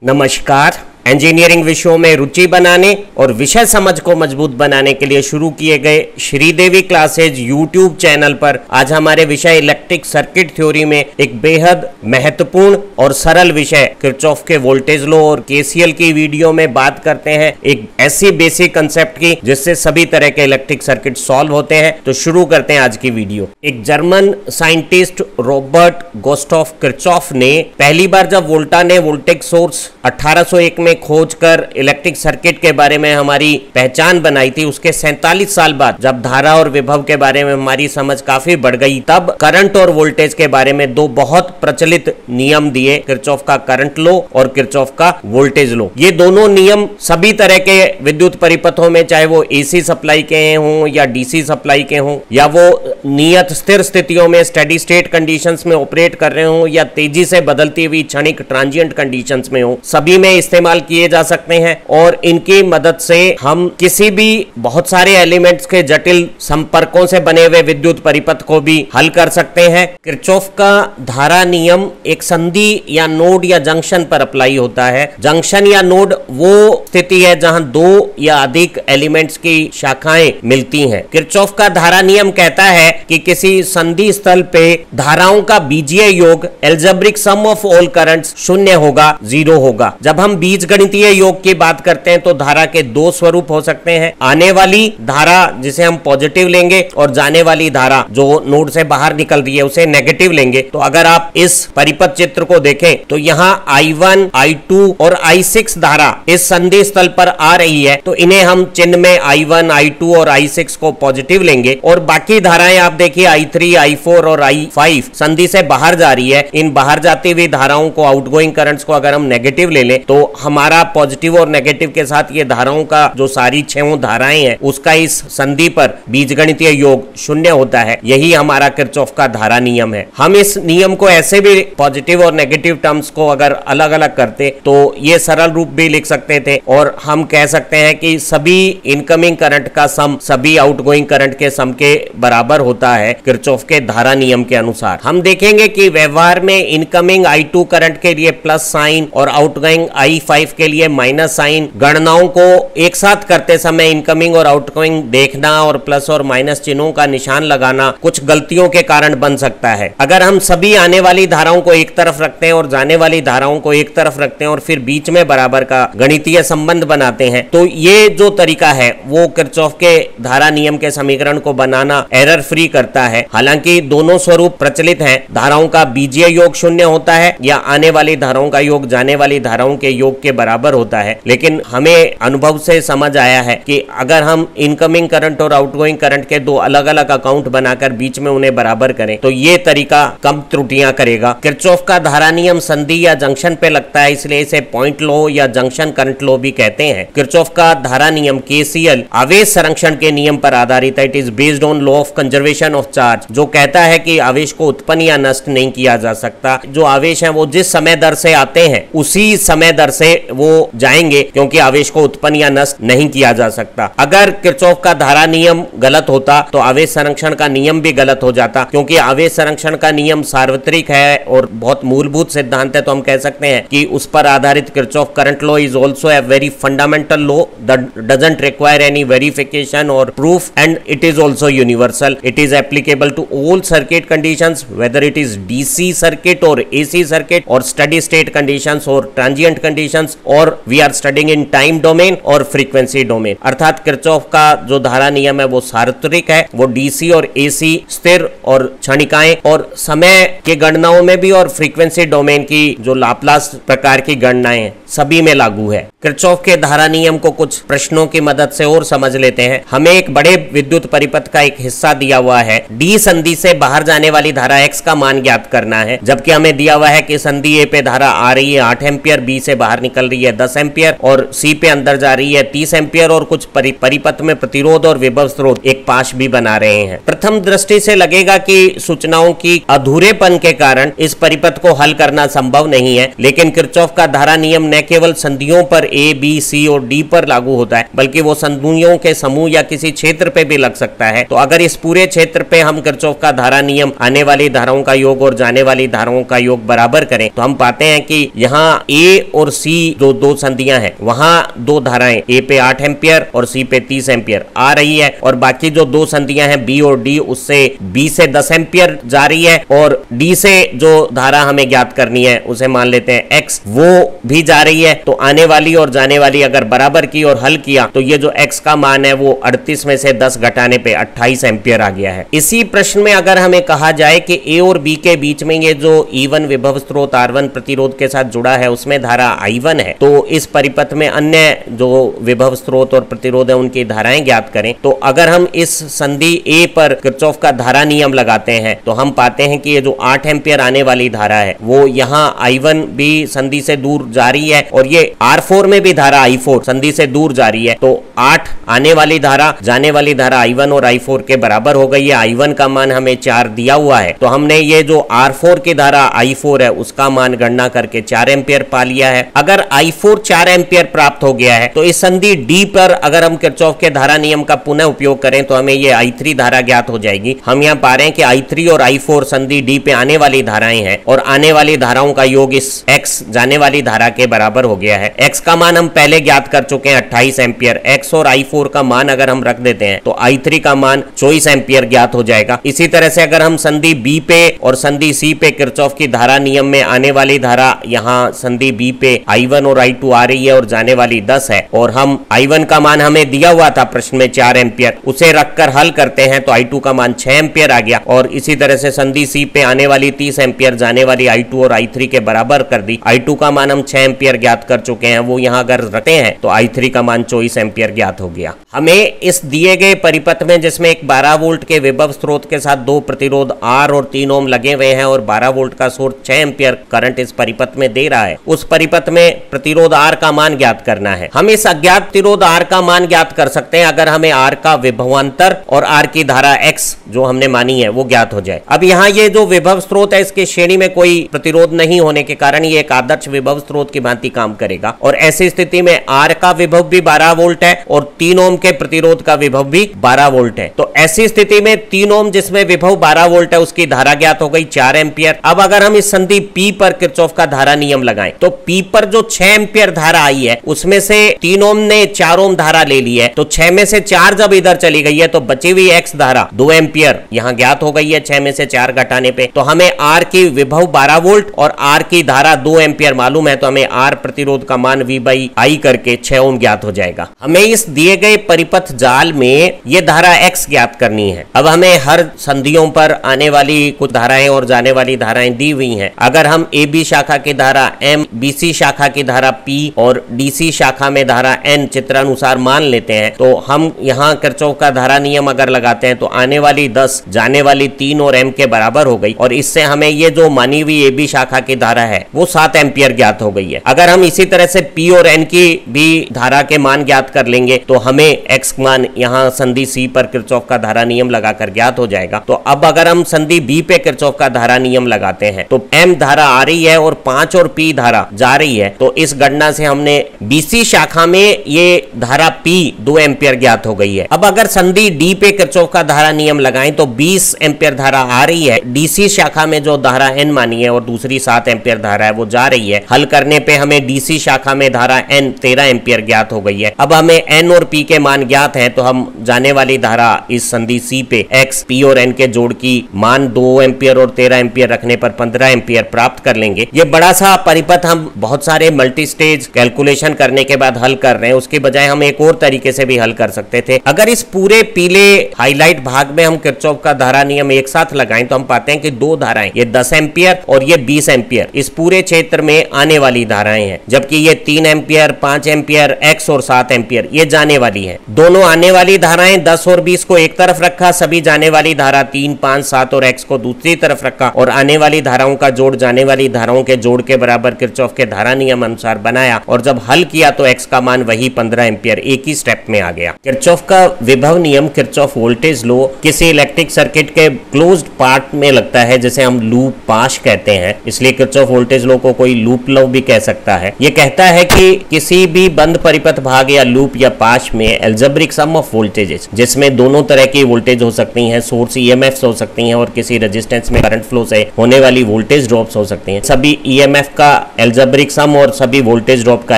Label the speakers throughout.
Speaker 1: नमस्कार। इंजीनियरिंग विषयों में रुचि बनाने और विषय समझ को मजबूत बनाने के लिए शुरू किए गए श्रीदेवी क्लासेज यूट्यूब चैनल पर आज हमारे विषय इलेक्ट्रिक सर्किट थ्योरी में एक बेहद महत्वपूर्ण और सरल विषय किरचॉफ के वोल्टेज लॉ और केसीएल की वीडियो में बात करते हैं एक ऐसी बेसिक कंसेप्ट की जिससे सभी तरह के इलेक्ट्रिक सर्किट सॉल्व होते हैं। तो शुरू करते हैं आज की वीडियो। एक जर्मन साइंटिस्ट रॉबर्ट गोस्टॉफ किरचॉफ ने पहली बार जब वोल्टा ने वोल्टेज सोर्स 1801 में खोजकर इलेक्ट्रिक सर्किट के बारे में हमारी पहचान बनाई थी, उसके 47 साल बाद जब धारा और विभव के बारे में हमारी समझ काफी बढ़ गई, तब करंट और वोल्टेज के बारे में दो बहुत प्रचलित नियम दिए, किरचॉफ का करंट लॉ और किरचॉफ का वोल्टेज लॉ। ये दोनों नियम सभी तरह के विद्युत परिपथों में, चाहे वो एसी सप्लाई के हों या डीसी सप्लाई के हों, या वो नियत स्थिर स्थितियों में स्टेडी स्टेट कंडीशंस में ऑपरेट कर रहे हों या तेजी से बदलती हुई क्षणिक ट्रांजिएंट कंडीशंस में हो, सभी में इस्तेमाल किए जा सकते हैं। और इनकी मदद से हम किसी भी बहुत सारे एलिमेंट्स के जटिल संपर्कों से बने हुए विद्युत परिपथ को भी हल कर सकते हैं। किरचॉफ का धारा नियम एक संधि या नोड या जंक्शन पर अप्लाई होता है। जंक्शन या नोड वो स्थिति है जहां दो या अधिक एलिमेंट्स की शाखाएं मिलती हैं। किरचॉफ का धारा नियम कहता है कि किसी संधि स्थल पे धाराओं का बीजीय योग algebraic sum of all currents शून्य होगा, जीरो होगा। जब हम बीजगणितीय योग की बात करते हैं तो धारा के दो स्वरूप हो सकते हैं, आने वाली धारा जिसे हम पॉजिटिव लेंगे और जाने वाली धारा जो नोड से बाहर निकल रही है उसे नेगेटिव लेंगे। तो अगर आप इस परिपथ चित्र को देखें तो यहाँ I1, I2 और I6 धारा इस संधि स्थल पर आ रही है, तो इन्हें हम चिन्ह में I1, I2 और I6 को पॉजिटिव लेंगे, और बाकी धाराएं आप देखिए I3, I4 और I5 संधि से बाहर जा रही है। इन बाहर जाती हुई धाराओं को, आउटगोइंग करंट्स को अगर हम नेगेटिव ले लें तो हमारा पॉजिटिव और नेगेटिव के साथ ये धाराओं का जो सारी छह धाराएं हैं उसका इस संधि पर बीजगणितीय योग शून्य होता है। यही हमारा किरचॉफ का धारा नियम है। हम इस नियम को ऐसे भी पॉजिटिव और नेगेटिव टर्म्स को अगर अलग अलग करते तो ये सरल रूप भी लिख सकते थे, और हम कह सकते हैं कि सभी इनकमिंग करंट का सम सभी आउटगोइंग करंट के सम के बराबर होता है किरचॉफ के धारा नियम के अनुसार। हम देखेंगे कि व्यवहार में इनकमिंग I2 करंट के लिए प्लस साइन और आउटगोइंग I5 के लिए माइनस साइन, गणनाओं को एक साथ करते समय इनकमिंग और आउटगोइंग देखना और प्लस और माइनस चिन्हों का निशान लगाना कुछ गलतियों के कारण बन सकता है। अगर हम सभी आने वाली धाराओं को एक तरफ रखते हैं और जाने वाली धाराओं को एक तरफ रखते हैं और फिर बीच में बराबर का गणितीय संबंध बनाते हैं, तो ये जो तरीका है वो किरचॉफ के धारा नियम के समीकरण को बनाना एरर फ्री करता है। हालांकि दोनों स्वरूप प्रचलित हैं, धाराओं का बीजीय योग शून्य होता है या आने वाली धाराओं का योग जाने वाली धाराओं के योग के बराबर होता है, लेकिन हमें अनुभव से समझ आया है कि अगर हम इनकमिंग करंट और आउटगोइंग करंट के दो अलग अलग अकाउंट बनाकर बीच में उन्हें बराबर करें तो ये तरीका कम त्रुटियां करेगा। किरचॉफ का धारा नियम संधि या जंक्शन पे लगता है, इसलिए इसे पॉइंट लॉ या जंक्शन करंट लॉ भी कहते हैं। किरचॉफ का धारा नियम केसीएल आवेश संरक्षण के नियम पर आधारित है। It is based on law of conservation of charge, जो कहता है कि आवेश को उत्पन्न या नष्ट नहीं किया जा सकता। जो आवेश है वो जिस समय दर से आते हैं उसी समय दर से वो जाएंगे, क्योंकि आवेश को उत्पन्न या नष्ट नहीं किया जा सकता। अगर किरचॉफ का धारा नियम गलत होता तो आवेश संरक्षण का नियम भी गलत हो जाता, क्योंकि आवेश संरक्षण का नियम सार्वत्रिक है और बहुत मूलभूत सिद्धांत है। तो हम कह सकते हैं कि उस पर आधारित Kirchhoff current law is also a very fundamental law that doesn't require any verification और proof, and it is also universal. It is applicable to all circuit conditions, whether it is DC circuit और AC circuit और steady state conditions और transient conditions, और we are studying in time domain और frequency domain. अर्थात Kirchhoff का जो धारा नियम है वो सार्वत्रिक है, वो डीसी और एसी स्थिर और क्षणिकाएं और समय की गणनाओं में भी और फ्रीक्वेंसी डोमेन की जो लाप्लास प्रकार की गणनाएं सभी में लागू है। किरचॉफ के धारा नियम को कुछ प्रश्नों की मदद से और समझ लेते हैं। हमें एक बड़े विद्युत परिपथ का एक हिस्सा दिया हुआ है, डी संधि से बाहर जाने वाली धारा एक्स का मान ज्ञात करना है, जबकि हमें दिया हुआ है कि संधि ए पे धारा आ रही है 8 एम्पियर, बी से बाहर निकल रही है 10 एम्पियर और सी पे अंदर जा रही है 30 एम्पियर, और कुछ परिपथ में प्रतिरोध और विभव स्रोत एक पाश भी बना रहे हैं। प्रथम दृष्टि से लगेगा कि सूचनाओं की अधूरेपन के कारण इस परिपथ को हल करना संभव नहीं है, लेकिन किरचॉफ का धारा नियम न केवल संधियों पर ए, बी, सी और डी पर लागू होता है, बल्कि वो संधियों के समूह या किसी क्षेत्र पे भी लग सकता है। तो अगर इस पूरे क्षेत्र पे हम किरचॉफ का धारा नियम आने वाली धाराओं का योग और जाने वाली धाराओं का योग बराबर करें तो हम पाते हैं कि यहाँ ए और सी जो दो संधियां हैं वहां दो धाराएं ए पे 8 एम्पियर और सी पे 30 एम्पियर आ रही है, और बाकी जो दो संधियां हैं बी और डी उससे बी से 10 एम्पियर जा रही है, और डी से जो धारा हमें ज्ञात करनी है उसे मान लेते हैं एक्स, वो भी जा रही है। तो आने वाली और जाने वाली अगर बराबर की और हल किया तो ये जो एक्स का मान है वो 38 में से 10 घटाने पे 28 एम्पियर आ गया है। इसी प्रश्न में अगर हमें कहा जाए कि ए और बी के बीच में ये जो E1 विभव स्रोत R1 प्रतिरोध के साथ जुड़ा है उसमें धारा I1 है, तो इस परिपथ में अन्य जो विभव स्रोत और प्रतिरोध है उनकी धाराएं ज्ञात करें। तो अगर हम इस संधि ए पर किरचॉफ का धारा नियम लगाते हैं तो हम पाते हैं कि ये जो 8 एम्पियर आने वाली धारा है वो यहाँ I1 भी संधि से दूर जा रही है, और ये R4 में भी धारा I4 संधि से दूर जा रही है। तो 8 आने वाली धारा जाने वाली धारा I1 और I4 के बराबर हो गई है। I1 का मान हमें 4 दिया हुआ है, तो हमने ये जो R4 की धारा I4 है उसका मान गणना करके 4 एम्पियर पा लिया है। अगर I4 4 एम्पियर प्राप्त हो गया है तो इस संधि D पर अगर हम किरचॉफ के धारा नियम का पुनः उपयोग करें तो हमें ये I3 धारा ज्ञात हो जाएगी। हम यहाँ पा रहे हैं कि I3 और I4 संधि D पे आने वाली धाराएं हैं, और आने वाली धाराओं का योग इस X जाने वाली धारा के बराबर हो गया है। X का मान हम पहले ज्ञात कर चुके हैं 28 एम्पियर। X और I4 का मान अगर हम रख देते हैं तो I3 का मान 24 एम्पियर ज्ञात हो जाएगा। इसी तरह से अगर हम संधि B पे और संधि C पे किरचॉफ की धारा नियम में आने वाली धारा यहाँ संधि B पे I1 और I2 आ रही है और जाने वाली 10 है, और हम I1 का मान हमें दिया हुआ था प्रश्न में 4 एम्पियर, उसे रखकर हल करते हैं तो I2 का मान 6 एम्पियर आ गया। और इसी तरह से संधि C पे आने वाली 30 एम्पियर जाने वाली I2 और I3 के बराबर कर दी। I2 का मान हम 6 एम्पियर ज्ञात कर चुके हैं, वो यहाँ अगर रखते हैं तो I3 का मान 24 एम्पियर ज्ञात हो गया। हमें इस दिए गए परिपथ में जिसमें एक 12 वोल्ट के विभव स्रोत के साथ दो प्रतिरोध R और 3 ओम लगे हुए हैं और 12 वोल्ट का सोर्स 6 एम्पियर करंट इस परिपथ में दे रहा है, उस परिपथ में प्रतिरोध R का मान ज्ञात करना है। हम इस अज्ञात प्रतिरोध R का मान ज्ञात कर सकते हैं अगर हमें R का विभवांतर और R की धारा X जो हमने मानी है वो ज्ञात हो जाए। अब यहाँ ये जो विभव स्रोत है इसके श्रेणी में कोई प्रतिरोध नहीं होने के कारण ये एक आदर्श विभव स्रोत की भांति काम करेगा, और ऐसी स्थिति में R का विभव भी 12 वोल्ट है और 3 ओम के प्रतिरोध का विभव भी 12 वोल्ट है। तो ऐसी स्थिति में 3 ओम जिसमें विभव 12 वोल्ट है उसकी धारा ज्ञात हो गई 4 एम्पियर। अब अगर हम इस संधि P पर किरचॉफ का धारा नियम लगाएं तो P पर जो 6 एम्पियर धारा आई है उसमें से 3 ओम ने 4 ओम धारा ले ली है, तो 6 में से 4 जब इधर चली गई है तो बची हुई X धारा 2 एम्पियर यहाँ ज्ञात हो गई है 6 में से 4 घटाने पे। तो हमें R की विभव 12 वोल्ट और R की धारा 2 एम्पियर मालूम है, तो हमें R प्रतिरोध का मान V बाई I करके 6 ओम ज्ञात हो जाएगा। हमें इस दिए गए परिपथ जाल में ये धारा X ज्ञात करनी है। अब हमें हर संधियों पर आने वाली कुछ धाराएं और जाने वाली धाराएं दी हुई हैं। अगर हम AB शाखा की धारा M, BC शाखा की धारा P और DC शाखा में धारा N चित्रानुसार मान लेते हैं तो हम यहाँ किरचॉफ का धारा नियम अगर लगाते हैं तो आने वाली 10 जाने वाली 3 और M के बराबर हो गई, और इससे हमें ये जो मानी हुई AB शाखा की धारा है वो 7 एम्पियर ज्ञात हो गई है। अगर हम इसी तरह से P और N की भी धारा के मान ज्ञात कर लेंगे तो हमें X मान यहाँ संधि C पर किरचॉफ का धारा नियम लगाकर ज्ञात हो जाएगा। तो अब अगर हम संधि B पे किरचॉफ का धारा नियम लगाते हैं तो M धारा आ रही है और 5 और P धारा जा रही है, तो इस गणना से हमने BC शाखा में ये धारा P 2 एम्पियर ज्ञात हो गई है। अब अगर संधि D पे किरचॉफ का धारा नियम लगाएं तो 20 एम्पियर धारा आ रही है। DC शाखा में जो धारा N मानी है और दूसरी 7 एम्पियर धारा है वो जा रही है। हल करने पे हमें DC शाखा में धारा N 13 एम्पियर ज्ञात हो गई है। अब हमें N और P के मान ज्ञात हैं तो हम जाने वाली धारा इस संधि C पे X, P और N के जोड़ की मान 2 एम्पियर और 13 एम्पियर रखने पर 15 एम्पियर प्राप्त कर लेंगे। ये बड़ा सा परिपथ हम बहुत सारे मल्टी स्टेज कैलकुलेशन करने के बाद हल कर रहे हैं, उसके बजाय हम एक और तरीके से भी हल कर सकते थे। अगर इस पूरे पीले हाईलाइट भाग में हम किरचॉफ का धारा नियम एक साथ लगाएं तो हम पाते हैं कि दो धाराएं, ये 10 एम्पियर और ये 20 एम्पियर इस पूरे क्षेत्र में आने वाली धाराएं हैं, जबकि ये 3 एम्पियर, 5 एम्पियर, X और 7 एम्पियर ये जाने वाली है। दोनों आने वाली धाराएं 10 और 20 को एक तरफ रखा, सभी जाने वाली धारा 3, 5, 7 और X को दूसरी तरफ रखा और आने वाली धाराओं का जोड़ जाने वाली धाराओं के जोड़ के बराबर किरचॉफ के धारा नियम अनुसार बनाया, और जब हल किया तो X का मान वही 15 एम्पियर एक ही स्टेप में आ गया। किरचॉफ का विभव नियम, किरचॉफ वोल्टेज लॉ किसी इलेक्ट्रिक सर्किट के क्लोज्ड पार्ट में लगता है जिसे हम लूप पाश कहते हैं, इसलिए किरचॉफ वोल्टेज लॉ को कोई लूप लॉ भी कह सकता है। यह कहता है कि किसी भी बंद परिपथ भाग या लूप या पाश में एल्जेब्रिक सम ऑफ वोल्टेजेस, जिसमें दोनों तरह की वोल्टेज हो सकती हैं, सोर्स ईएमएफ हो सकती हैं और किसी रेजिस्टेंस में करंट फ्लो से होने वाली वोल्टेज ड्रॉप्स हो सकती हैं, सभी ईएमएफ का एल्जेब्रिक सम और सभी वोल्टेज ड्रॉप का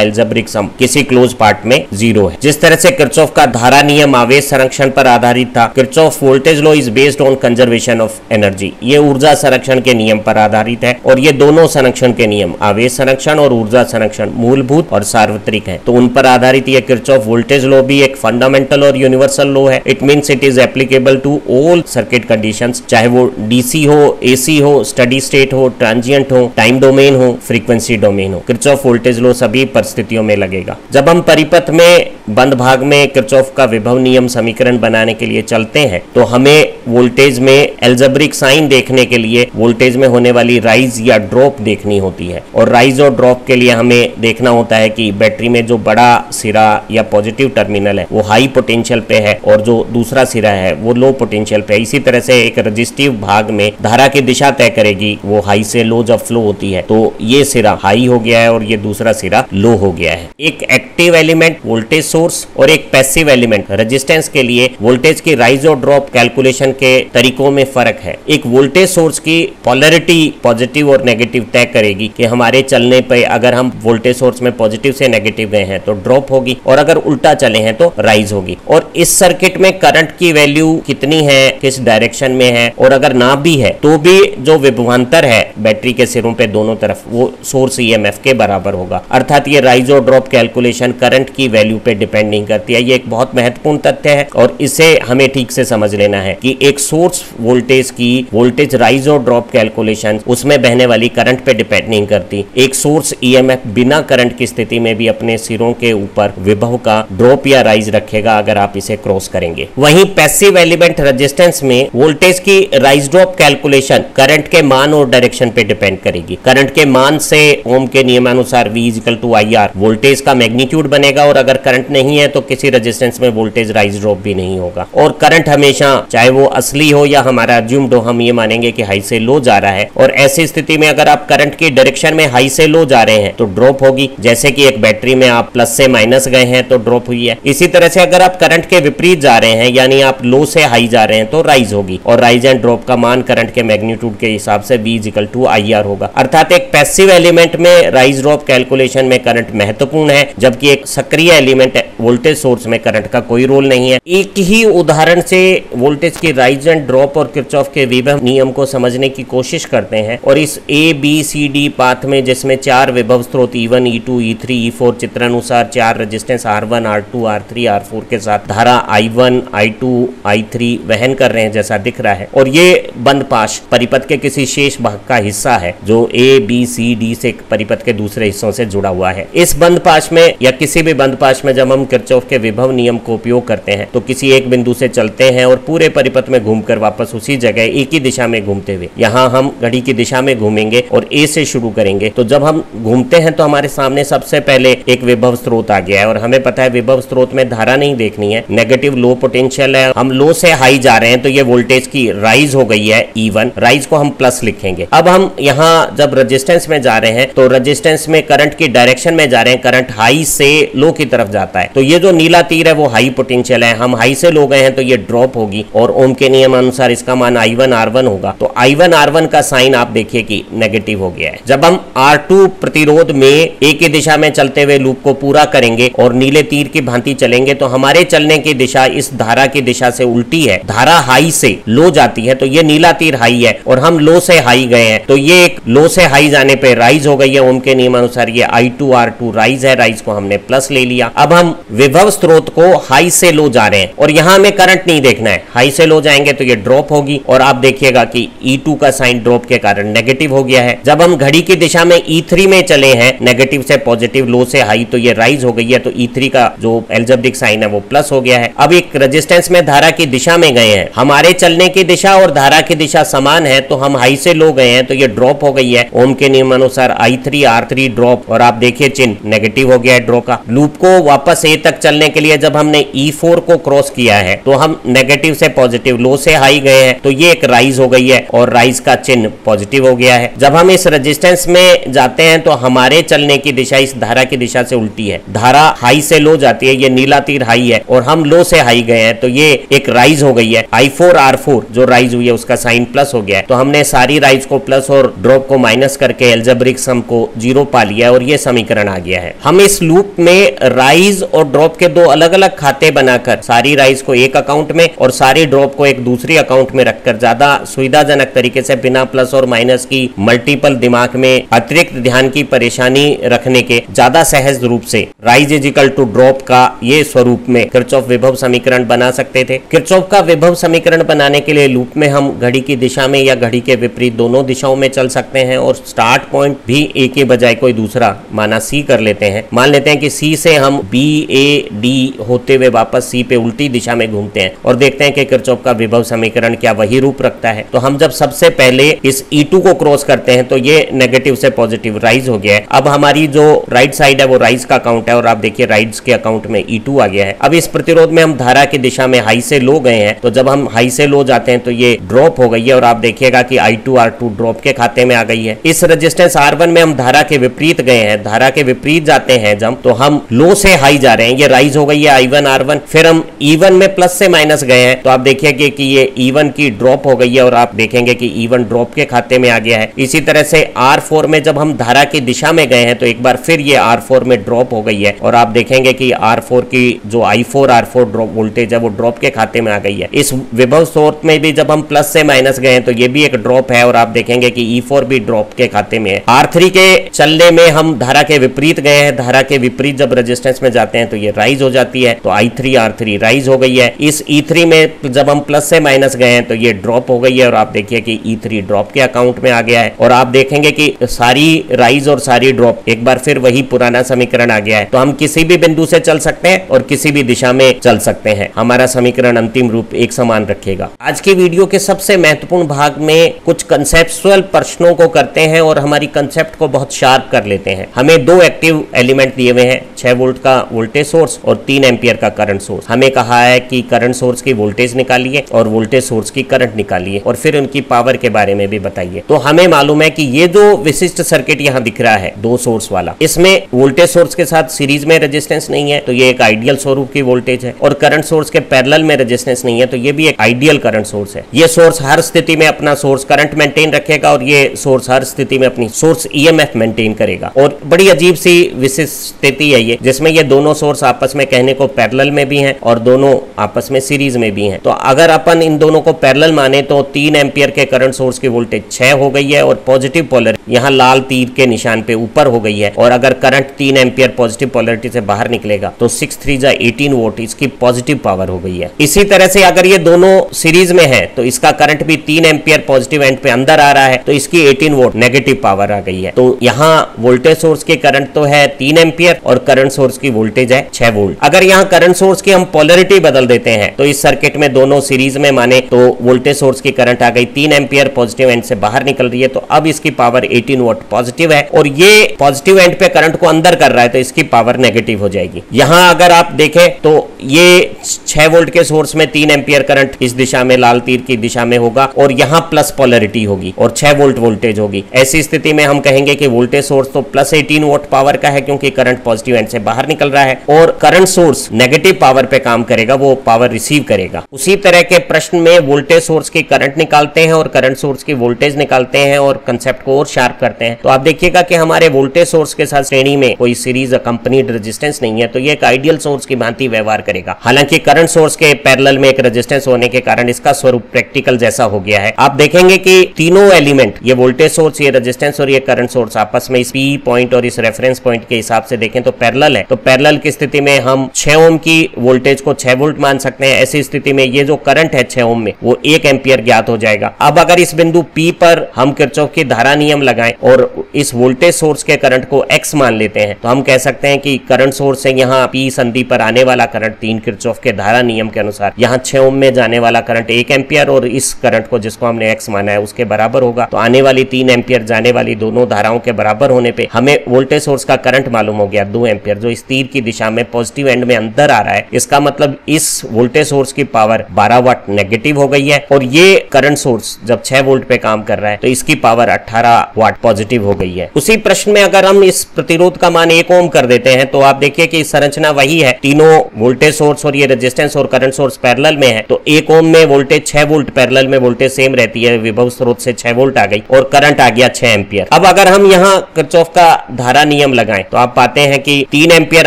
Speaker 1: एल्जेब्रिक सम किसी क्लोज पार्ट में 0 है। जिस तरह से किरचॉफ का धारा नियम आवेश संरक्षण पर आधारित था, Kirchhoff voltage law is based on conservation of energy. ये ऊर्जा संरक्षण के नियम पर आधारित है और ये दोनों संरक्षण के नियम, आवेश संरक्षण और ऊर्जा संरक्षण, मूलभूत और सार्वत्रिक है। तो उन पर आधारित ये किरचॉफ वोल्टेज लॉ भी एक फंडामेंटल और यूनिवर्सल लॉ है। It means it is applicable to all circuit conditions, चाहे वो डीसी हो, एसी हो, स्टडी स्टेट हो, ट्रांजिएंट हो, टाइम डोमेन हो, फ्रीक्वेंसी डोमेन हो। किरचॉफ वोल्टेज लॉ सभी परिस्थितियों में लगेगा। जब हम परिपथ में बंद भाग में किरचॉफ का विभव नियम समीकरण बनाने के लिए चलते हैं तो हमें वोल्टेज में एल्जेब्रिक साइन देखने के लिए वोल्टेज में होने वाली राइज या ड्रॉप देखनी होती है। और राइज और ड्रॉप के लिए हमें देखना होता है कि बैटरी में जो बड़ा सिरा या पॉजिटिव टर्मिनल है वो हाई पोटेंशियल पे है और जो दूसरा सिरा है वो लो पोटेंशियल पे है। इसी तरह से एक रजिस्टिव भाग में धारा की दिशा तय करेगी, वो हाई से लो जब फ्लो होती है तो ये सिरा हाई हो गया है और ये दूसरा सिरा लो हो गया है। एक एक्टिव एलिमेंट वोल्टेज सोर्स और एक पैसिव एलिमेंट रेजिस्टेंस के लिए वोल्टेज की राइज और ड्रॉप कैलकुलेशन के तरीकों में फर्क है। एक वोल्टेज सोर्स की पोलैरिटी पॉजिटिव और नेगेटिव तय करेगी कि हमारे चलने पे अगर हम वोल्टेज सोर्स में पॉजिटिव से नेगेटिव गए हैं तो ड्रॉप होगी और अगर उल्टा चले हैं तो राइज होगी। और इस सर्किट में करंट की वैल्यू कितनी है, किस डायरेक्शन में है, और अगर ना भी है तो भी जो विभवांतर है बैटरी के सिरों पे दोनों तरफ वो सोर्स ईएमएफ के बराबर होगा। अर्थात ये राइज और ड्रॉप कैलकुलेशन करंट की वैल्यू पे डिपेंड नहीं करती है। ये एक बहुत महत्वपूर्ण तथ्य है और इसे हमें ठीक से समझ लेना है कि एक सोर्स वोल्टेज की वोल्टेज राइज और ड्रॉप कैलकुलेशन उसमें बहने वाली करंट पे डिपेंड नहीं करती। एक सोर्स ईएमएफ बिना करंट की स्थिति में भी अपने सिरों के ऊपर विभव का ड्रॉप या राइज रखेगा अगर आप इसे क्रॉस करेंगे। वहीं पैसिव एलिमेंट रेजिस्टेंस में वोल्टेज की राइज ड्रॉप कैलकुलेशन करंट के मान और डायरेक्शन पे डिपेंड करेगी। करंट के मान से ओम के नियमानुसार V = IR वोल्टेज का मैग्नीट्यूड बनेगा और अगर करंट नहीं है तो किसी रेजिस्टेंस में वोल्टेज राइज ड्रॉप भी नहीं होगा। और करंट हमेशा चाहे वो असली हो या हमारा अज्यूम्ड हो, हम ये मानेंगे कि हाई से लो जा रहा है और ऐसी स्थिति में अगर आप करंट की डायरेक्शन में हाई से लो जा रहे हैं तो ड्रॉप होगी। जैसे कि एक बैटरी में आप प्लस से माइनस गए हैं तो ड्रॉप हुई है। इसी तरह से अगर आप करंट के विपरीत जा रहे हैं यानी आप लो से हाई जा रहे हैं तो राइज होगी और राइज एंड ड्रॉप का मान करंट के मैग्नीट्यूड के हिसाब से V = IR होगा। अर्थात एक पैसिव एलिमेंट में राइज ड्रॉप कैलकुलेशन में करंट महत्वपूर्ण है जबकि एक सक्रिय एलिमेंट वोल्टेज सोर्स में करंट का कोई रोल नहीं है। एक ही उदाहरण से वोल्टेज की राइज एंड ड्रॉप और किरचॉफ के विभव नियम को समझने की कोशिश करते हैं और इस ABCD पाथ में जिसमें 4 विभव स्रोत E1, E2, E3, E4 चित्रानुसार 4 resistance R1, R2, R3, R4 के साथ धारा I1, I2, I3 वहन कर रहे हैं जैसा दिख रहा है। और ये बंद पाश परिपथ के किसी शेष भाग का हिस्सा है जो ABCD से परिपथ के दूसरे हिस्सों से जुड़ा हुआ है। इस बंद पाश में या किसी भी बंद पाश में जब हम किरचॉफ के विभव नियम को उपयोग करते हैं तो किसी एक बिंदु से चलते हैं और पूरे परिपथ में घूमकर वापस उसी जगह एक ही दिशा में घूमते हुए, यहाँ हम घड़ी की दिशा में घूमेंगे और A से शुरू करेंगे। तो जब हम घूमते हैं तो हमारे सामने सबसे पहले एक विभव स्रोत आ गया है और हमें पता है विभव स्रोत में धारा नहीं देखनी है, नेगेटिव लो पोटेंशियल है। हम लो से हाई जा रहे हैं तो ये वोल्टेज की राइज हो गई है E1, राइज को हम प्लस लिखेंगे। अब हम यहाँ जब रेजिस्टेंस में जा रहे हैं तो रेजिस्टेंस में करंट की डायरेक्शन में जा रहे हैं, करंट हाई से लो की तरफ जाता है। तो ये जो नीला तीर है वो हाई पोटेंशियल है, हम हाई से लो गए हैं तो ये ड्रॉप होगी और ओम के नियम अनुसार इसका मान I1 R1 होगा। तो I1 R1 का साइन आप देखिए कि नेगेटिव हो गया है। जब हम R2 प्रतिरोध में एक ही दिशा में चलते हुए लूप को पूरा करेंगे और नीले तीर की भांति चलेंगे तो हमारे चलने की दिशा इस धारा की दिशा से उल्टी है। धारा हाई से लो जाती है तो ये नीला तीर हाई है और हम लो से हाई गए हैं तो ये एक लो से हाई जाने पे राइज हो गई है। ओम के नियम अनुसार ये I2 R2 राइज है, राइज को हमने प्लस ले लिया। अब हम विभव स्रोत को हाई से लो जा रहे हैं और यहां हमें करंट नहीं देखना है, हाई से लो जाएंगे तो ये ड्रॉप होगी और आप देखिएगा कि E2 का साइन ड्रॉप के कारण नेगेटिव हो गया है। जब हम घड़ी की दिशा में E3 में चले हैं नेगेटिव से पॉजिटिव, लो से हाई, तो ये राइज हो गई है तो E3 का जो एल्जेब्रिक साइन है वो प्लस हो गया है। अब एक रेजिस्टेंस में धारा की दिशा में गए हैं, हमारे चलने की दिशा और धारा की दिशा समान है तो हम हाई से लो गए हैं तो ये ड्रॉप हो गई है। ओम के नियम अनुसार I3 R3 ड्रॉप और आप देखिए चिन्ह नेगेटिव हो गया है ड्रॉप का। लूप को वापस A तक चलने के लिए जब हमने E4 को क्रॉस किया है तो हम नेगेटिव से पॉजिटिव, लो से हाई गए हैं तो ये एक राइज हो गई है और राइज का चिन्ह पॉजिटिव हो गया है। जब हम इस रेजिस्टेंस में जाते हैं तो हमारे चलने की दिशा इस धारा की दिशा से उल्टी है। धारा हाई से लो जाती है, ये नीला तीर हाई है और हम लो से हाई गए हैं तो ये एक राइज हो गई है। I4 R4 जो राइज हुई है उसका साइन प्लस हो गया है तो हमने सारी राइज को प्लस प्लस और ड्रॉप को माइनस करके एल्जेब्रिक सम को 0 पा लिया और ये समीकरण आ गया है। हम इस लूप में राइज और ड्रॉप के दो अलग अलग खाते बनाकर सारी राइज को एक अकाउंट में और सारी ड्रॉप को एक दूसरी अकाउंट में रखकर ज्यादा सुविधाजनक तरीके से बिना प्लस और माइनस की मल्टीपल दिमाग में अतिरिक्त ध्यान की परेशानी रखने के ज्यादा सहज रूप से rise is equal to drop का ये स्वरूप में किरचॉफ विभव समीकरण बना सकते थे। किरचॉफ का विभव समीकरण बनाने के लिए लूप में हम घड़ी की दिशा में या घड़ी के विपरीत दोनों दिशाओं में चल सकते हैं और स्टार्ट पॉइंट भी ए के बजाय कोई दूसरा माना सी कर लेते हैं। मान लेते हैं कि सी से हम बी ए डी होते हुए वापस सी पे उल्टी दिशा में घूमते हैं और देखते हैं कि किरचॉफ का विभव समीकरण क्या वही रूप रखता है। तो हम जब सबसे पहले इस E2 को क्रॉस करते हैं तो ये नेगेटिव से पॉजिटिव राइज हो गया है। अब हमारी जो राइट साइड है वो राइज का अकाउंट है और आप देखिए राइज के अकाउंट में E2 आ गया है। अब इस प्रतिरोध में हम धारा की दिशा में हाई से लो गए हैं, तो जब हम हाई से लो जाते हैं तो ये ड्रॉप हो गई है और आप देखिएगा कि I2 R2 ड्रॉप के खाते में आ गई है। इस रेजिस्टेंस R1 में हम धारा के विपरीत गए हैं, धारा के विपरीत जाते हैं जब तो हम लो से हाई जा रहे हैं, ये राइज हो गई है I1 R1। फिर हम E1 में प्लस से माइनस गए हैं तो आप देखिए कि ये E1 की ड्रॉप हो गई है और आप देखेंगे कि E1 ड्रॉप के खाते में आ गया है। इसी तरह से R4 में जब हम धारा की दिशा में गए हैं तो एक बार फिर ये R4 में ड्रॉप हो गई है और आप देखेंगे कि R4 की जो I4 R4 ड्रॉप वोल्टेज है वो ड्रॉप के खाते में आ गई है। इस विभव स्रोत में भी जब हम प्लस से माइनस गए हैं तो ये भी एक ड्रॉप है और आप देखेंगे कि E4 भी ड्रॉप के खाते में है। R3 के चलने में हम धारा के विपरीत गए हैं, धारा के विपरीत जब रेजिस्टेंस में जाते हैं तो ये राइज हो जाती है, तो I3 R3 राइज हो गई है। इस E3 में जब हम प्लस से माइनस गए हैं तो ये ड्रॉप हो गई है और आप देखिए कि E3 ड्रॉप के अकाउंट में आ गया है और आप देखेंगे कि सारी राइज और सारी ड्रॉप एक बार फिर वही पुराना समीकरण आ गया है। तो हम किसी भी बिंदु से चल सकते हैं और किसी भी दिशा में चल सकते हैं, हमारा समीकरण अंतिम रूप एक समान रखेगा। आज की वीडियो के सबसे महत्वपूर्ण भाग में कुछ कंसेप्चुअल प्रश्नों को करते हैं और हमारी कंसेप्ट को बहुत शार्प कर लेते हैं। हमें दो एक्टिव एलिमेंट दिए हुए हैं, 6 वोल्ट का वोल्टेज सोर्स और 3 एम्पियर का करंट सोर्स। हमें कहा है कि करंट सोर्स की वोल्टेज निकालिए और वोल्टेज सोर्स की करंट निकालिए और फिर उनकी पावर के बारे में भी बताइए। तो हमें मालूम है कि ये जो विशिष्ट सर्किट यहाँ दिख रहा है 2 सोर्स वाला, इसमें वोल्टेज सोर्स के साथ सीरीज में रेजिस्टेंस नहीं है तो ये एक आइडियल स्वरूप की वोल्टेज है और करंट सोर्स के पैरेलल में रेजिस्टेंस नहीं है तो ये भी एक आइडियल करंट सोर्स है। ये सोर्स हर स्थिति में अपना सोर्स करंट मेंटेन रखेगा और ये सोर्स हर स्थिति में अपनी सोर्स ईएमएफ मेंटेन करेगा। और बड़ी अजीब सी विशिष्ट स्थिति है ये, जिसमें ये दोनों सोर्स आपस में कहने को पैरेलल में भी हैं और दोनों आपस में सीरीज में भी हैं। तो अगर अपन इन दोनों को पैरेलल माने तो 3 एम्पियर के करंट सोर्स की वोल्टेज 6 हो गई है और पॉजिटिव पोलर यहाँ लाल तीर के निशान पे ऊपर हो गई है और अगर करंट 3 एम्पियर पॉजिटिव पोलरिटी से बाहर निकलेगा तो 6 3 जा 18 वोल्ट इसकी पॉजिटिव पावर हो गई है। इसी तरह से अगर ये दोनों सीरीज में है तो इसका करंट भी 3 एम्पियर पॉजिटिव एंड पे अंदर आ रहा है तो इसकी 18 वोल्ट नेगेटिव पावर आ गई है। तो यहाँ वोल्टेज सोर्स की करंट तो है 3 एम्पियर और करंट सोर्स की वोल्टेज है 6 वोल्ट। अगर यहाँ करंट सोर्स की हम पोलरिटी बदल देते हैं तो इस सर्किट में दोनों सीरीज में माने तो वोल्टेज सोर्स की करंट आ गई 3 एम्पियर पॉजिटिव एंड से बाहर निकल रही है तो अब इसकी पावर 18 वोल्ट पॉजिटिव है और ये पॉजिटिव एंड पे करंट को अंदर कर रहा है तो इसकी पावर नेगेटिव हो जाएगी। यहाँ अगर आप देखें तो ये 6 वोल्ट के सोर्स में 3 एम्पियर करंट इस दिशा में लाल तीर की दिशा में होगा और यहाँ प्लस पोलरिटी होगी और 6 वोल्ट वोल्टेज होगी। ऐसी स्थिति में हम कहेंगे कि वोल्टेज सोर्स तो प्लस 18 वोल्ट पावर का है क्योंकि करंट पॉजिटिव एंड से बाहर निकल रहा है और करंट सोर्स नेगेटिव पावर पे काम करेगा, वो पावर रिसीव करेगा। उसी तरह के प्रश्न में वोल्टेज सोर्स की करंट निकालते हैं और करंट सोर्स की वोल्टेज निकालते हैं और कंसेप्ट को और शार्प करते हैं। तो आप देखिएगा कि हमारे वोल्टेज सोर्स के साथ श्रेणी में कोई सीरीज अकम्पनीड रेजिस्टेंस नहीं है तो ये एक आइडियल सोर्स की भांति व्यवहार करेगा। हालांकि करंट सोर्स के पैरेलल में एक रेजिस्टेंस होने के कारण इसका स्वरूप प्रैक्टिकल जैसा हो गया है। आप देखेंगे कि तीनों एलिमेंट, ये वोल्टेज सोर्स, ये रेजिस्टेंस और ये करंट सोर्स आपस में इस पी पॉइंट और इस रेफरेंस पॉइंट के हिसाब से देखें तो पैरेलल है। तो पैरेलल की स्थिति में हम 6 ओम की वोल्टेज को 6 वोल्ट मान सकते हैं। ऐसी स्थिति में ये जो करंट है 6 ओम में वो 1 एम्पियर ज्ञात हो जाएगा। अब अगर इस बिंदु P पर हम किरचॉफ की धारा नियम लगाएं और इस वोल्टेज सोर्स के करंट को X मान लेते हैं तो हम कह सकते हैं कि करंट सोर्स से यहाँ P संधि पर आने वाला करंट 3 किरचॉफ के धारा नियम के अनुसार यहाँ 6 ओम में जाने वाला करंट 1 एम्पियर और इस करंट को जिसको हमने X माना है उसके बराबर होगा। तो आने वाली 3 एम्पियर जाने वाली दोनों धाराओं के बराबर होने पे हमें वोल्टेज सोर्स का करंट मालूम हो गया 2 एम्पियर जो इस तीर की दिशा में पॉजिटिव एंड में अंदर आ रहा है। इसका मतलब इस वोल्टेज सोर्स की पावर 12 वाट नेगेटिव हो गई है और ये करंट सोर्स जब 6 वोल्ट पे काम कर रहा है तो इसकी पावर 18 वाट पॉजिटिव हो गई है। उसी प्रश्न में अगर हम इस प्रतिरोध का मान 1 ओम कर देते हैं तो आप देखिए कि संरचना वही है, तीनों वोल्टेज सोर्स और ये रेजिस्टेंस और करंट सोर्स पैरेलल में है तो 1 ओम में वोल्टेज 6 वोल्ट, पैरेलल में वोल्टेज सेम रहती है, विभव स्रोत से 6 वोल्ट वोल्ट आ गई और करंट आ गया 6 एम्पियर। अब अगर हम यहाँ किरचॉफ का धारा नियम लगाएं तो आप पाते हैं कि 3 एम्पियर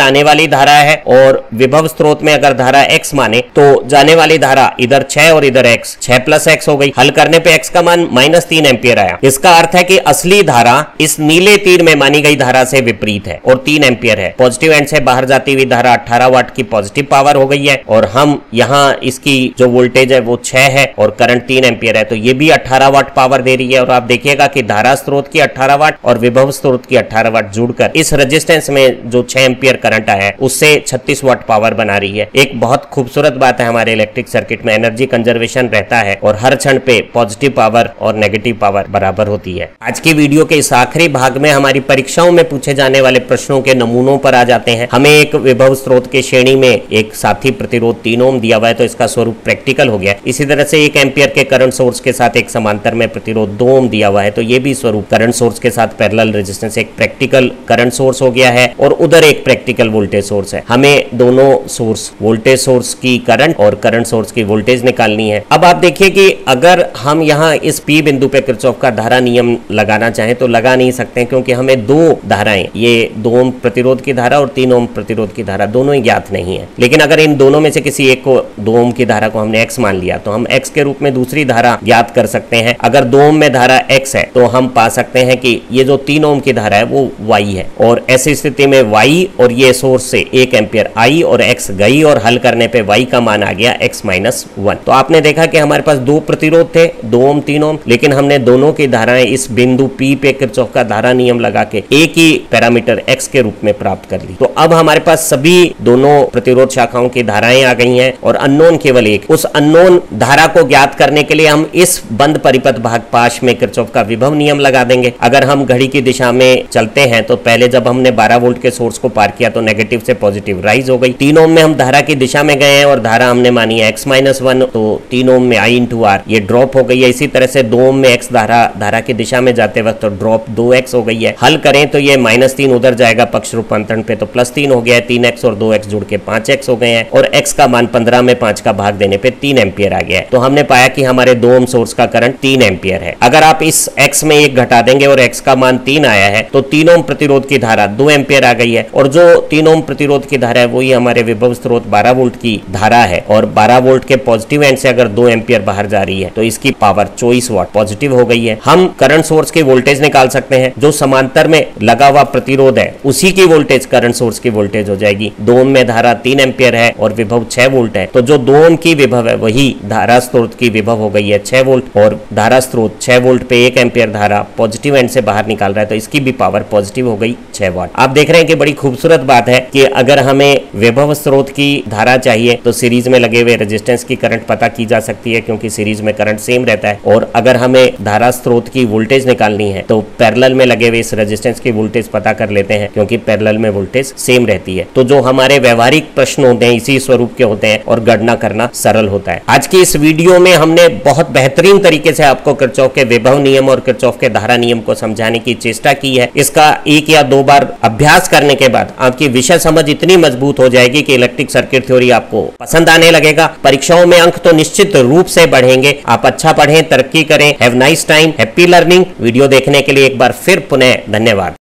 Speaker 1: आने वाली धारा है और विभव स्रोत में अगर धारा x माने तो जाने वाली धारा इधर 6 और इधर x, 6 प्लस x हो गई। हल करने पे x का मान -3 एम्पियर आया। इसका अर्थ है कि असली धारा इस नीले तीर में मानी गई धारा से विपरीत है और 3 एम्पियर है। पॉजिटिव एंड से बाहर जाती हुई धारा 18 वाट की पॉजिटिव पावर हो गई है और हम यहाँ इसकी जो वोल्टेज है वो 6 है और करंट 3 एम्पियर है, तो ये भी 18 वाट पावर दे रही है। और आप देखिएगा कि धारा स्रोत की 18 वाट और विभव स्रोत की 18 वाट जुड़कर इस रेजिस्टेंस में जो 6 एम्पियर करंट आया है उससे 36 वाट पावर बना रही है। एक बहुत खूबसूरत बात है, हमारे इलेक्ट्रिक सर्किट में एनर्जी कंजर्वेशन रहता है और हर क्षण पे पॉजिटिव पावर और नेगेटिव पावर बराबर होती है। आज की वीडियो के इस आखिरी भाग में हमारी परीक्षाओं में पूछे जाने वाले प्रश्नों के नमूनों पर आ जाते हैं। हमें एक विभव स्रोत के श्रेणी में एक साथी प्रतिरोध 3 ओम दिया हुआ है तो इसका स्वरूप प्रैक्टिकल हो गया। इसी तरह से 1 एम्पियर के करंट सोर्स के साथ एक समांतर में प्रतिरोध 2 ओम दिया हुआ है तो ये भी स्वरूप करंट सोर्स के साथ पैरेलल रेजिस्टेंस एक प्रैक्टिकल करंट सोर्स हो गया है और उधर एक प्रैक्टिकल वोल्टेज सोर्स है। हमें दोनों सोर्स, वोल्टेज सोर्स की करंट और करंट सोर्स की वोल्टेज निकालनी है। अब आप देखिए कि अगर हम यहाँ इस P बिंदु पे किरचॉफ का धारा नियम लगाना चाहें तो लगा नहीं सकते क्योंकि हमें दो धाराएं, ये 2 ओम प्रतिरोध की धारा और 3 ओम प्रतिरोध की धारा दोनों ही ज्ञात नहीं है। लेकिन अगर इन दोनों में से किसी एक को 2 ओम की धारा को हमने x मान लिया तो हम x के रूप में दूसरी धारा ज्ञात कर सकते हैं। अगर 2 ओम में धारा x है तो हम पा सकते हैं कि ये जो 3 ओम की धारा है वो y है और ऐसी स्थिति में y और ये सोर्स से 1 एम्पियर आई और x गई और हल करने पे y का मान आ गया x -1। तो आपने देखा कि हमारे पास 2 प्रतिरोध थे, 2 ओम 3 ओम, लेकिन हमने दोनों की धाराएं इस बिंदु P पे किरचॉफ का धारा नियम लगा के एक ही पैरामीटर x के रूप में प्राप्त कर ली। तो अब हमारे पास सभी दोनों प्रतिरोध शाखाओं की धाराएं आ गई हैं और अननोन केवल एक। उस अननोन धारा को ज्ञात करने के लिए हम इस बंद परिपथ भाग पाश में किरचॉफ का विभव नियम लगा देंगे। अगर हम घड़ी की दिशा में चलते हैं तो पहले जब हमने 12 वोल्ट के सोर्स को पार किया तो नेगेटिव से पॉजिटिव राइज हो गई। 3 ओम में हम धारा की दिशा में गए हैं और धारा हमने मानी है x -1 तो 3 ओम में I × R ये ड्रॉप हो गई है। इसी तरह से 2 ओम में x धारा की दिशा में जाते वक्त तो ड्रॉप 2x हो गई है। हल करें तो ये -3 उधर जाएगा पक्ष रूपांतरण पे तो +3 हो गया है। 3x और 2x जुड़ के 5x हो गए हैं और x का मान 15 में 5 का भाग देने पे 3 एम्पियर आ गया है। तो हमने पाया कि हमारे 2 ओम सोर्स का करंट 3 एम्पियर है। अगर आप इस x में 1 घटा देंगे और x का मान 3 आया है तो 3 ओम प्रतिरोध की धारा 2 एम्पियर आ गई है और जो 3 ओम प्रतिरोध की धारा है वही हमारे विभव स्रोत 12 वोल्ट की धारा है और 12 वोल्ट के पॉजिटिव एंड से अगर 2 एम्पियर बाहर जा रही है तो इसकी पावर 24 वाट पॉजिटिव हो गई है। हम करंट सोर्स की वोल्टेज निकाल सकते हैं। जो समांतर में लगा हुआ प्रतिरोध है उसी की वोल्टेज करंट सोर्स की वोल्टेज हो जाएगी। 2 ओम में धारा 3 एम्पियर है और विभव 6 वोल्ट है तो जो 2 ओम की विभव है वही धारा स्रोत की विभव हो गई है 6 वोल्ट और धारा स्रोत 6 वोल्ट पे 1 एम्पियर धारा पॉजिटिव एंड से बाहर निकाल रहा है तो इसकी भी पावर पॉजिटिव हो गई 6 वाट। आप देख रहे हैं कि बड़ी खूबसूरत बात है कि अगर हमें विभव स्रोत की धारा चाहिए तो सीरीज में लगे हुए रेजिस्टेंस की करंट पता की जा सकती है क्योंकि सीरीज में करंट सेम रहता है और अगर हमें धारा स्रोत की वोल्टेज निकालनी है तो पैरेलल में लगे हुए इस रेजिस्टेंस की वोल्टेज पता कर लेते हैं क्योंकि पैरेलल में वोल्टेज सेम रहती है। तो जो हमारे व्यवहारिक प्रश्न होते हैं इसी स्वरूप के होते हैं और गणना करना सरल होता है। आज की इस वीडियो में हमने बहुत बेहतरीन तरीके से आपको किरचॉफ के विभव नियम और किरचॉफ के धारा नियम को समझाने की चेष्टा की है। इसका 1 या 2 बार अभ्यास करने के बाद आपकी विषय समझ इतनी मजबूत हो जाएगी कि इलेक्ट्रिक सर्किट थ्योरी आपको पसंद आने लगेगा। परीक्षाओं में अंक तो निश्चित रूप से बढ़ेंगे। आप अच्छा पढ़ें, तरक्की करें। Have nice time, happy learning. Video देखने के लिए एक बार फिर पुनः धन्यवाद।